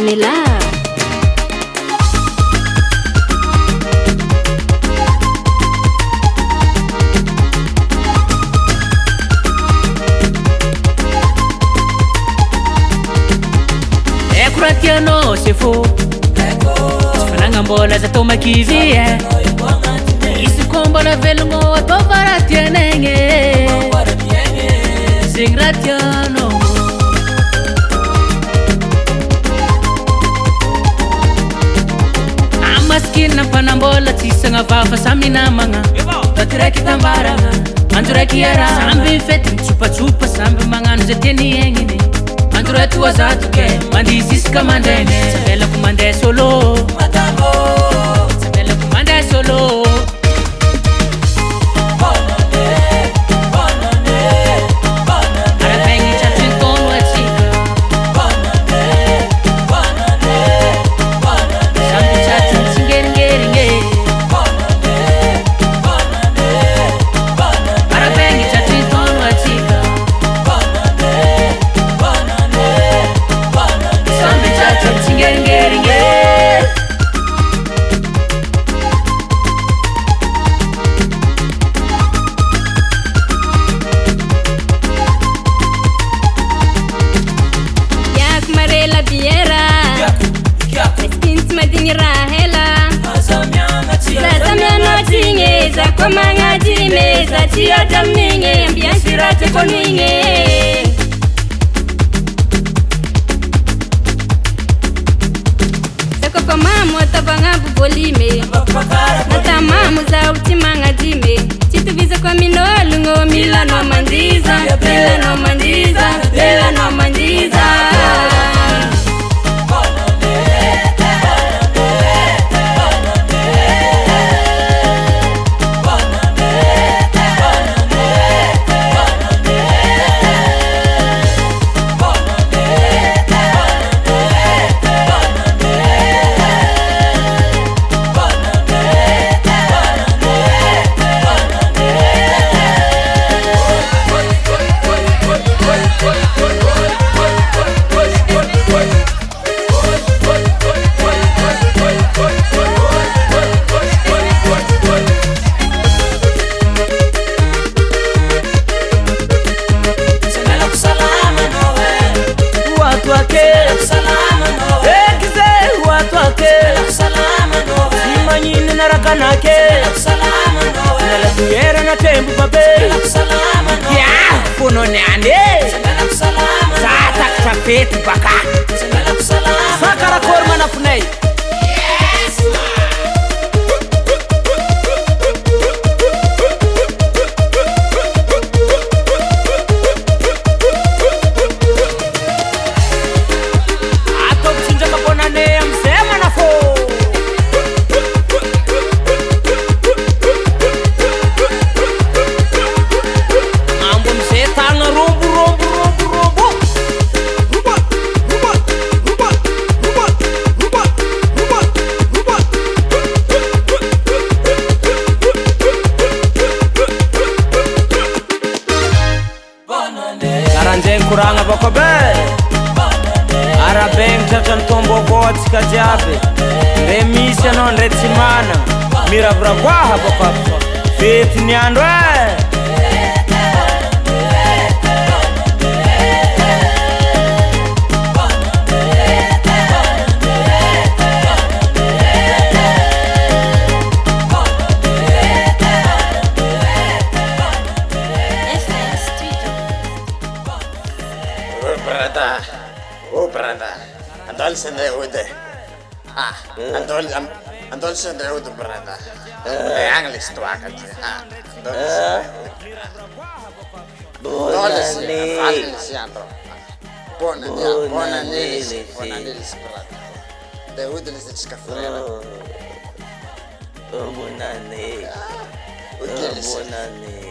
Nela. Kuratiano c'est faux. Fananga mbola za toma kizi isi kombola velungo atobara tienenge Singratiano Amaskina panambola tisanga vafa samina manga Tatireki tambaranga Andureki era Sambi feti chupa chupa sambi mangano zeteni yengine Andura tua zato ke mandisi skamandene Sabela kumande solo Matambo Sabela kumande solo Bonane Bonane Bonane Arabengi chatin tono etika Bonane Bonane Bonane Sambi chatin singeringe Bonane Bonane Bonane Arabengi chatin tono etika Getting Yak Marela Biera Skins Madinira Hela Zamyana Tinge Zakomanga Jime Zatia Damninge Ambiansirate Koninge Mamo tabanga bubolime Natamamu za utimanga jime Chituviza kwa minolu ngo Milano mandiza Milano mandiza Milano mandiza Era na tempo babe ya puno nane Zata kutafeti baka Sakara korma na funei Ato kuchinja kapona ne msema na fo Kuranga bakobe Arabeng chachan tombo boti kajabe Remisha non retimana Miravra waha bakapfa Feti nyandwe Brother, Andol sende ude. Andol sende ude brother. English tu akan. Bonani. Bonani brother. De ude les escafrera. Bonani. Bonani.